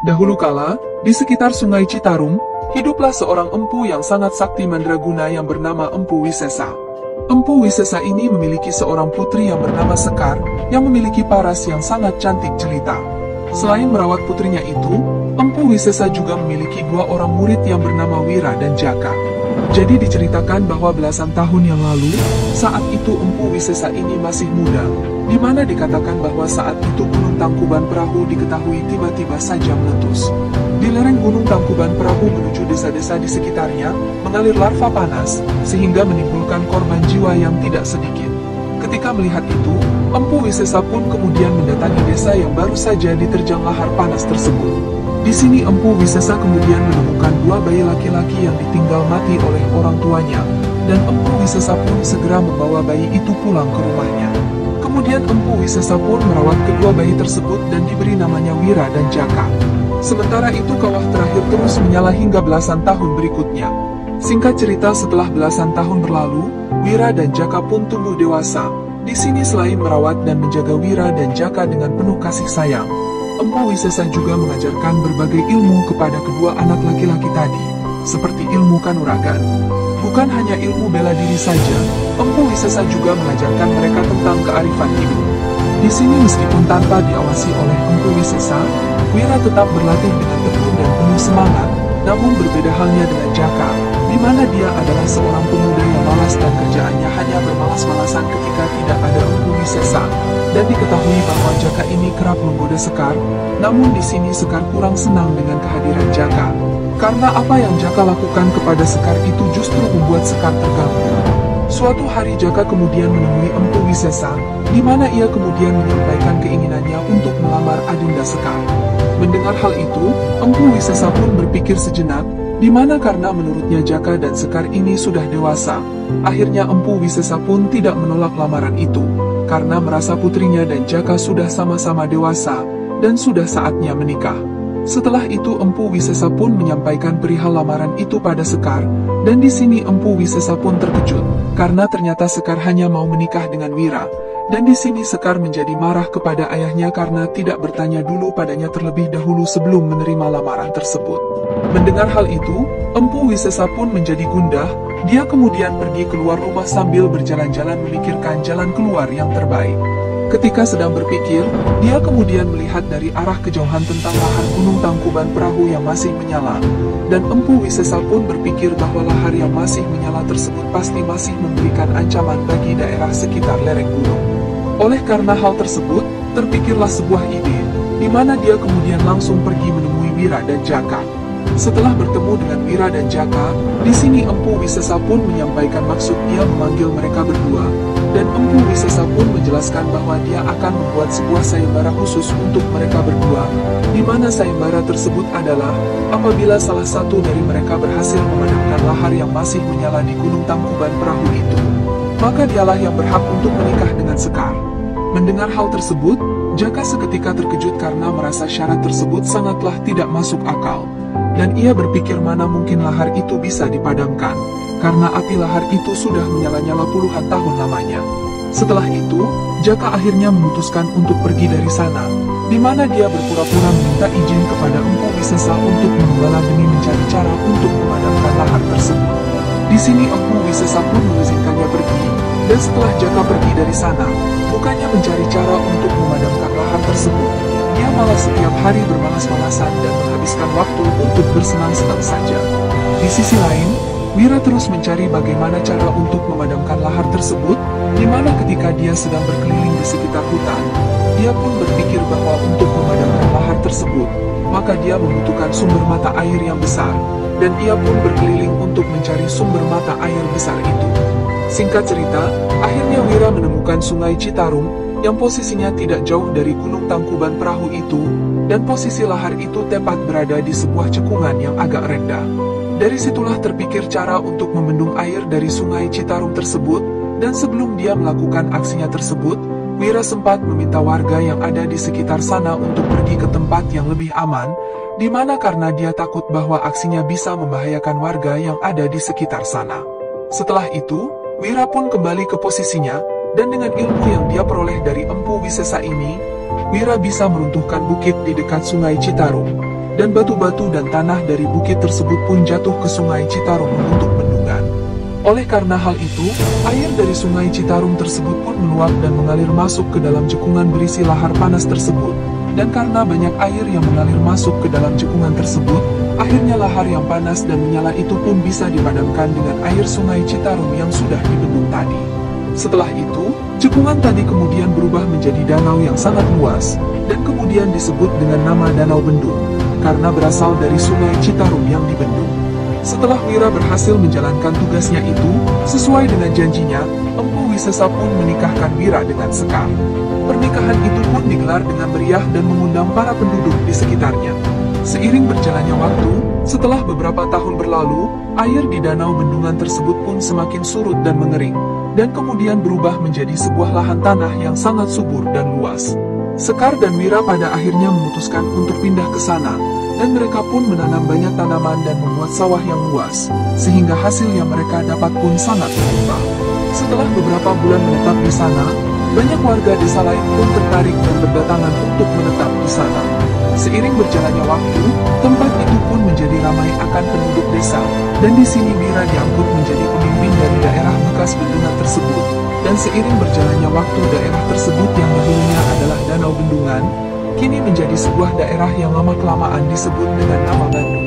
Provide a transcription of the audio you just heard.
Dahulu kala, di sekitar Sungai Citarum, hiduplah seorang empu yang sangat sakti mandraguna yang bernama Empu Wisesa. Empu Wisesa ini memiliki seorang putri yang bernama Sekar, yang memiliki paras yang sangat cantik jelita. Selain merawat putrinya itu, Empu Wisesa juga memiliki dua orang murid yang bernama Wira dan Jaka. Jadi diceritakan bahwa belasan tahun yang lalu, saat itu Empu Wisesa ini masih muda, di mana dikatakan bahwa saat itu Gunung Tangkuban Perahu diketahui tiba-tiba saja meletus. Di lereng Gunung Tangkuban Perahu menuju desa-desa di sekitarnya, mengalir larva panas, sehingga menimbulkan korban jiwa yang tidak sedikit. Ketika melihat itu, Empu Wisesa pun kemudian mendatangi desa yang baru saja diterjang lahar panas tersebut. Di sini Empu Wisesa kemudian menemukan dua bayi laki-laki yang ditinggal mati oleh orang tuanya, dan Empu Wisesa pun segera membawa bayi itu pulang ke rumahnya. Kemudian Empu Wisesa pun merawat kedua bayi tersebut dan diberi namanya Wira dan Jaka. Sementara itu kawah terakhir terus menyala hingga belasan tahun berikutnya. Singkat cerita, setelah belasan tahun berlalu, Wira dan Jaka pun tumbuh dewasa. Di sini selain merawat dan menjaga Wira dan Jaka dengan penuh kasih sayang, Empu Wisesa juga mengajarkan berbagai ilmu kepada kedua anak laki-laki tadi, seperti ilmu kanuragan. Bukan hanya ilmu bela diri saja, Empu Wisesa juga mengajarkan mereka tentang kearifan hidup. Di sini meskipun tanpa diawasi oleh Empu Wisesa, Wira tetap berlatih dengan tekun dan penuh semangat. Namun berbeda halnya dengan Jaka, di mana dia adalah seorang pemuda yang malas dan kerjaannya hanya bermalas-malasan ketika tidak ada Empu Wisesa. Dan diketahui bahwa Jaka ini kerap menggoda Sekar, namun di sini Sekar kurang senang dengan kehadiran Jaka. Karena apa yang Jaka lakukan kepada Sekar itu justru membuat Sekar terganggu. Suatu hari Jaka kemudian menemui Empu Wisesa, di mana ia kemudian menyampaikan keinginannya untuk melamar Adinda Sekar. Mendengar hal itu, Empu Wisesa pun berpikir sejenak, di mana karena menurutnya Jaka dan Sekar ini sudah dewasa. Akhirnya Empu Wisesa pun tidak menolak lamaran itu, karena merasa putrinya dan Jaka sudah sama-sama dewasa, dan sudah saatnya menikah. Setelah itu Empu Wisesa pun menyampaikan perihal lamaran itu pada Sekar, dan di sini Empu Wisesa pun terkejut, karena ternyata Sekar hanya mau menikah dengan Wira. Dan di sini Sekar menjadi marah kepada ayahnya karena tidak bertanya dulu padanya terlebih dahulu sebelum menerima lamaran tersebut. Mendengar hal itu, Empu Wisesa pun menjadi gundah. Dia kemudian pergi keluar rumah sambil berjalan-jalan memikirkan jalan keluar yang terbaik. Ketika sedang berpikir, dia kemudian melihat dari arah kejauhan tentang lahar Gunung Tangkuban Perahu yang masih menyala. Dan Empu Wisesa pun berpikir bahwa lahar yang masih menyala tersebut pasti masih memberikan ancaman bagi daerah sekitar lereng gunung. Oleh karena hal tersebut, terpikirlah sebuah ide, di mana dia kemudian langsung pergi menemui Wira dan Jaka. Setelah bertemu dengan Wira dan Jaka, di sini Empu Wisesa pun menyampaikan maksud dia memanggil mereka berdua, dan Empu Wisesa pun menjelaskan bahwa dia akan membuat sebuah sayembara khusus untuk mereka berdua, di mana sayembara tersebut adalah apabila salah satu dari mereka berhasil memadamkan lahar yang masih menyala di Gunung Tangkuban Perahu itu, maka dialah yang berhak untuk menikah dengan Sekar. Mendengar hal tersebut, Jaka seketika terkejut karena merasa syarat tersebut sangatlah tidak masuk akal. Dan ia berpikir mana mungkin lahar itu bisa dipadamkan, karena api lahar itu sudah menyala-nyala puluhan tahun lamanya. Setelah itu, Jaka akhirnya memutuskan untuk pergi dari sana, di mana dia berpura-pura meminta izin kepada Empu Wisesa untuk mengembala demi mencari cara untuk memadamkan lahar tersebut. Di sini Empu Wisesa pun mengizinkannya pergi, dan setelah Jaka pergi dari sana, bukannya mencari cara untuk memadamkan lahar tersebut, dia malah setiap hari bermalas-malasan dan menghabiskan waktu untuk bersenang-senang saja. Di sisi lain, Wira terus mencari bagaimana cara untuk memadamkan lahar tersebut, di mana ketika dia sedang berkeliling di sekitar hutan, dia pun berpikir bahwa untuk memadamkan lahar tersebut, maka dia membutuhkan sumber mata air yang besar, dan ia pun berkeliling untuk mencari sumber mata air besar itu. Singkat cerita, akhirnya Wira menemukan Sungai Citarum, yang posisinya tidak jauh dari Gunung Tangkuban Perahu itu, dan posisi lahar itu tepat berada di sebuah cekungan yang agak rendah. Dari situlah terpikir cara untuk membendung air dari Sungai Citarum tersebut, dan sebelum dia melakukan aksinya tersebut, Wira sempat meminta warga yang ada di sekitar sana untuk pergi ke tempat yang lebih aman, di mana karena dia takut bahwa aksinya bisa membahayakan warga yang ada di sekitar sana. Setelah itu, Wira pun kembali ke posisinya, dan dengan ilmu yang dia peroleh dari Empu Wisesa ini, Wira bisa meruntuhkan bukit di dekat Sungai Citarum. dan batu-batu dan tanah dari bukit tersebut pun jatuh ke Sungai Citarum membentuk bendungan. Oleh karena hal itu, air dari Sungai Citarum tersebut pun meluap dan mengalir masuk ke dalam cekungan berisi lahar panas tersebut. Dan karena banyak air yang mengalir masuk ke dalam cekungan tersebut, akhirnya lahar yang panas dan menyala itu pun bisa dipadamkan dengan air Sungai Citarum yang sudah dibendung tadi. Setelah itu, cekungan tadi kemudian berubah menjadi danau yang sangat luas, dan kemudian disebut dengan nama Danau Bendung, karena berasal dari Sungai Citarum yang dibendung. Setelah Wira berhasil menjalankan tugasnya itu, sesuai dengan janjinya, Empu Wisesa pun menikahkan Wira dengan Sekar. Pernikahan itu pun digelar dengan meriah dan mengundang para penduduk di sekitarnya. Seiring berjalannya waktu, setelah beberapa tahun berlalu, air di danau bendungan tersebut pun semakin surut dan mengering, dan kemudian berubah menjadi sebuah lahan tanah yang sangat subur dan luas. Sekar dan Wira pada akhirnya memutuskan untuk pindah ke sana, dan mereka pun menanam banyak tanaman dan membuat sawah yang luas, sehingga hasil yang mereka dapat pun sangat melimpah. Setelah beberapa bulan menetap di sana, banyak warga desa lain pun tertarik dan berdatangan untuk menetap di sana. Seiring berjalannya waktu, tempat itu pun menjadi ramai akan penduduk desa, dan di sini Wira diangkut menjadi pemimpin dari daerah bekas bendungan tersebut. Dan seiring berjalannya waktu, daerah tersebut yang dahulunya adalah Danau Bendungan, kini menjadi sebuah daerah yang lama-kelamaan disebut dengan nama Bandung.